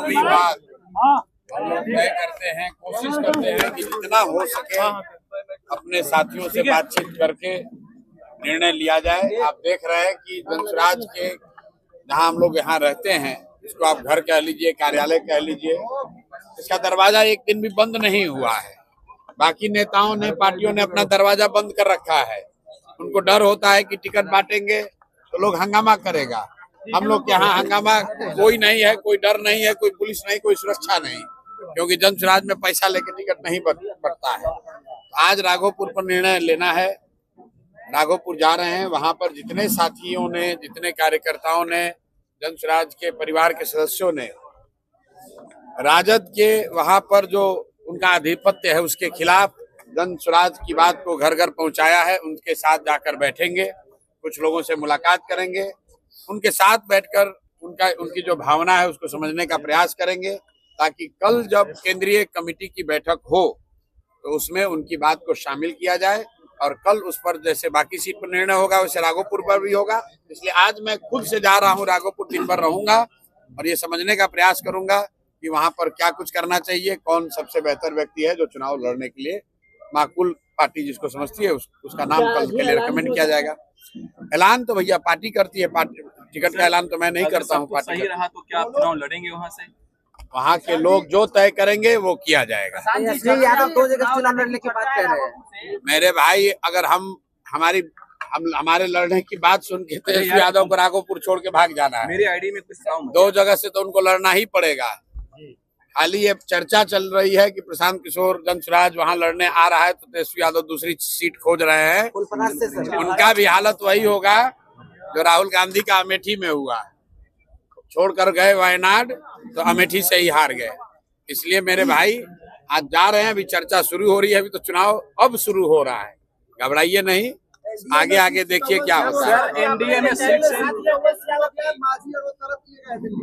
विवाद हम लोग तय करते हैं, कोशिश करते हैं कि जितना हो सके अपने साथियों से बातचीत करके निर्णय लिया जाए। आप देख रहे हैं कि जनसुराज के जहां हम लोग यहाँ रहते हैं, इसको आप घर कह लीजिए, कार्यालय कह लीजिए, इसका दरवाजा एक दिन भी बंद नहीं हुआ है। बाकी नेताओं ने, पार्टियों ने अपना दरवाजा बंद कर रखा है। उनको डर होता है कि टिकट बांटेंगे तो लोग हंगामा करेगा। हम लोग के यहाँ हंगामा कोई नहीं है, कोई डर नहीं है, कोई पुलिस नहीं, कोई सुरक्षा नहीं, क्योंकि जनसुराज में पैसा लेके टिकट नहीं बंटता है। आज राघोपुर पर निर्णय लेना है। राघोपुर जा रहे हैं, वहां पर जितने साथियों ने, जितने कार्यकर्ताओं ने, जनसुराज के परिवार के सदस्यों ने राजद के वहां पर जो उनका आधिपत्य है उसके खिलाफ जनसुराज की बात को घर घर पहुंचाया है। उनके साथ जाकर बैठेंगे, कुछ लोगों से मुलाकात करेंगे, उनके साथ बैठकर उनकी जो भावना है उसको समझने का प्रयास करेंगे, ताकि कल जब केंद्रीय कमेटी की बैठक हो तो उसमें उनकी बात को शामिल किया जाए। और कल उस पर जैसे बाकी सीट पर निर्णय होगा वैसे राघोपुर पर भी होगा। इसलिए आज मैं खुद से जा रहा हूं राघोपुर, दिन भर रहूंगा और ये समझने का प्रयास करूंगा कि वहां पर क्या कुछ करना चाहिए, कौन सबसे बेहतर व्यक्ति है जो चुनाव लड़ने के लिए माकूल पार्टी जिसको समझती है उसका नाम कल के लिए रिकमेंड किया जाएगा। ऐलान तो भैया पार्टी करती है, पार्टी टिकट का ऐलान तो मैं नहीं करता हूँ। पार्टी सही रहा तो क्या आप चुनाव लड़ेंगे वहाँ से? वहाँ के लोग जो तय करेंगे वो किया जाएगा। यादव 2 जगह चुनाव लड़ने की बात कह रहे हैं। मेरे भाई, अगर हमारे लड़ने की बात सुन के तेजस्वी यादव को राघोपुर छोड़ के भाग जाना है। मेरी आईडी में कुछ 2 जगह से तो उनको लड़ना ही पड़ेगा। खाली ये चर्चा चल रही है कि प्रशांत किशोर जनसुराज वहां लड़ने आ रहा है तो तेजस्वी यादव दूसरी सीट खोज रहे हैं। उनका भी हालत वही होगा जो राहुल गांधी का अमेठी में हुआ, छोड़कर गए वायनाड तो अमेठी से ही हार गए। इसलिए मेरे भाई आज जा रहे हैं, अभी चर्चा शुरू हो रही है, अभी तो चुनाव अब शुरू हो रहा है, घबराइए नहीं, आगे आगे देखिए क्या होता है। एनडीए में सीट से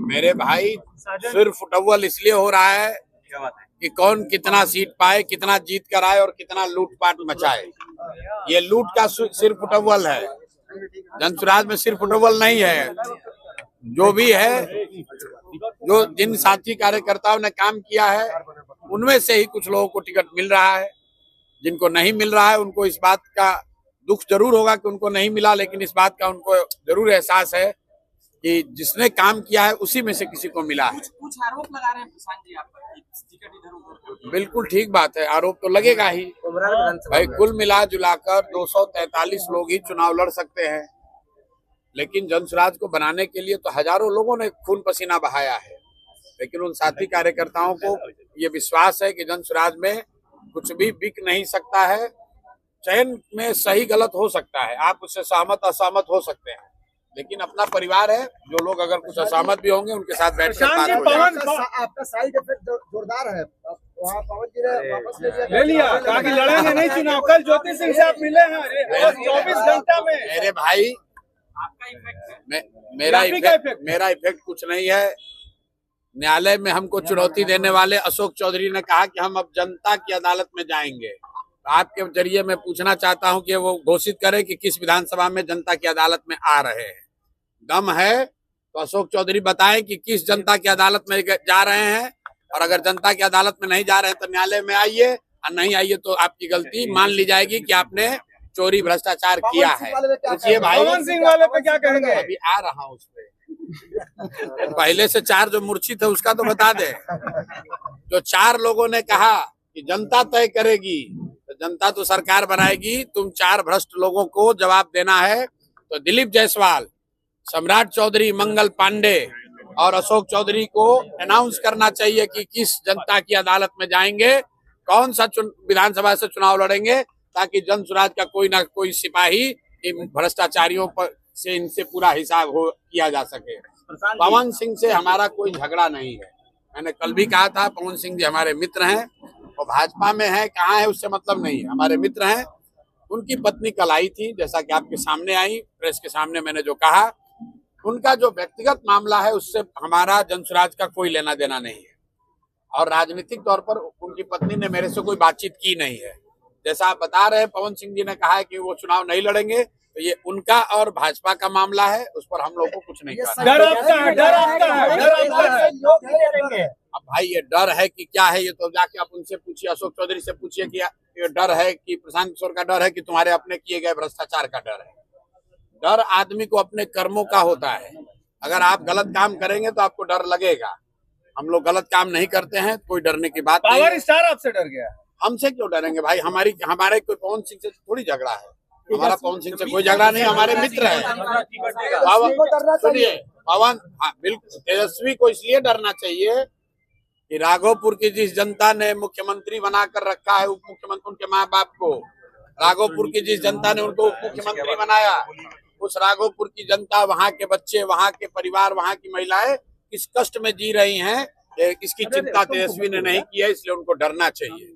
मेरे भाई सिर्फ फुटबॉल इसलिए हो रहा है कि कौन कितना सीट पाए, कितना जीत कर आए और कितना लूटपाट मचाए। ये लूट का सिर्फ फुटबॉल है, जनसुराज में सिर्फ फुटबॉल नहीं है। जो भी है, जो जिन साथी कार्यकर्ताओं ने काम किया है उनमें से ही कुछ लोगों को टिकट मिल रहा है, जिनको नहीं मिल रहा है उनको इस बात का दुख जरूर होगा कि उनको नहीं मिला, लेकिन इस बात का उनको जरूर एहसास है कि जिसने काम किया है उसी में से किसी को मिला है। कुछ आरोप लगा रहे हैं प्रशांत जी आप पर, टिकट इधर-उधर। बिल्कुल ठीक बात है, आरोप तो लगेगा ही भाई। कुल मिला जुलाकर 243 लोग ही चुनाव लड़ सकते हैं, लेकिन जनसुराज को बनाने के लिए तो हजारों लोगों ने खून पसीना बहाया है। लेकिन उन साथी कार्यकर्ताओं को ये विश्वास है कि जनसुराज में कुछ भी बिक नहीं सकता है। चयन में सही गलत हो सकता है, आप उससे सहमत असहमत हो सकते हैं, लेकिन अपना परिवार है। जो लोग अगर कुछ असहमत भी होंगे उनके साथ बैठकर बात हो जाएगी। आपका साइड इफेक्ट जोरदार है, वहाँ पवन जी ने वापस ले लिया, कहा कि लड़ेंगे नहीं चुनाव। कल ज्योति सिंह से आप मिले हैं 24 घंटा में। मेरे भाई, मेरा इफेक्ट कुछ नहीं है। न्यायालय में हमको चुनौती देने वाले अशोक चौधरी ने कहा कि हम अब जनता की अदालत में जाएंगे। आपके जरिए मैं पूछना चाहता हूं कि वो घोषित करें कि किस विधानसभा में जनता की अदालत में आ रहे हैं। दम है तो अशोक चौधरी बताएं कि किस जनता की अदालत में जा रहे हैं, और अगर जनता की अदालत में नहीं जा रहे हैं तो न्यायालय में आइए, और नहीं आइए तो आपकी गलती मान ली जाएगी कि आपने चोरी भ्रष्टाचार किया है। पूछिए भाई, पवन सिंह वाले पे क्या कहेंगे? अभी आ रहा हूँ उस पे। पहले से 4 जो मूर्छित है उसका तो बता दे। जो 4 लोगों ने कहा कि जनता तय करेगी, तो जनता तो सरकार बनाएगी, तुम 4 भ्रष्ट लोगों को जवाब देना है। तो दिलीप जायसवाल, सम्राट चौधरी, मंगल पांडे और अशोक चौधरी को अनाउंस करना चाहिए कि किस जनता की अदालत में जाएंगे, कौन सा विधानसभा से चुनाव लड़ेंगे, ताकि जनसुराज का कोई ना कोई सिपाही इन भ्रष्टाचारियों पर से इनसे पूरा हिसाब किया जा सके। पवन सिंह से हमारा कोई झगड़ा नहीं है। मैंने कल भी कहा था, पवन सिंह जी हमारे मित्र हैं, और भाजपा में है कहाँ है उससे मतलब नहीं है, हमारे मित्र हैं। उनकी पत्नी कल आई थी, जैसा कि आपके सामने आई, प्रेस के सामने मैंने जो कहा, उनका जो व्यक्तिगत मामला है उससे हमारा जनसुराज का कोई लेना देना नहीं है, और राजनीतिक तौर पर उनकी पत्नी ने मेरे से कोई बातचीत की नहीं है। जैसा आप बता रहे हैं, पवन सिंह जी ने कहा है कि वो चुनाव नहीं लड़ेंगे, तो ये उनका और भाजपा का मामला है, उस पर हम लोग को कुछ नहीं करना। डर आपका है, डर आपका है, डर आपका है। लोग नहीं करेंगे। अब भाई ये डर है कि क्या है, ये तो जाके आप उनसे पूछिए, अशोक चौधरी से पूछिए कि ये डर है कि प्रशांत किशोर का डर है कि तुम्हारे अपने किए गए भ्रष्टाचार का डर है। डर आदमी को अपने कर्मों का होता है। अगर आप गलत काम करेंगे तो आपको डर लगेगा। हम लोग गलत काम नहीं करते हैं, कोई डरने की बात नहीं। पावर स्टार आपसे डर गया। हमसे क्यों डरेंगे भाई? हमारे कोई पवन सिंह से थोड़ी झगड़ा है। हमारा पवन सिंह से कोई झगड़ा नहीं, हमारे मित्र है। सुनिए पवन, हाँ बिल्कुल, तेजस्वी को इसलिए डरना चाहिए कि राघोपुर की जिस जनता ने मुख्यमंत्री बनाकर रखा है, उप मुख्यमंत्री, उनके माँ बाप को, राघोपुर की जिस जनता ने उनको उप मुख्यमंत्री बनाया, उस राघोपुर की जनता, वहाँ के बच्चे, वहाँ के परिवार, वहाँ की महिलाएं किस कष्ट में जी रही हैं, इसकी चिंता तेजस्वी ने नहीं की है, इसलिए उनको डरना चाहिए।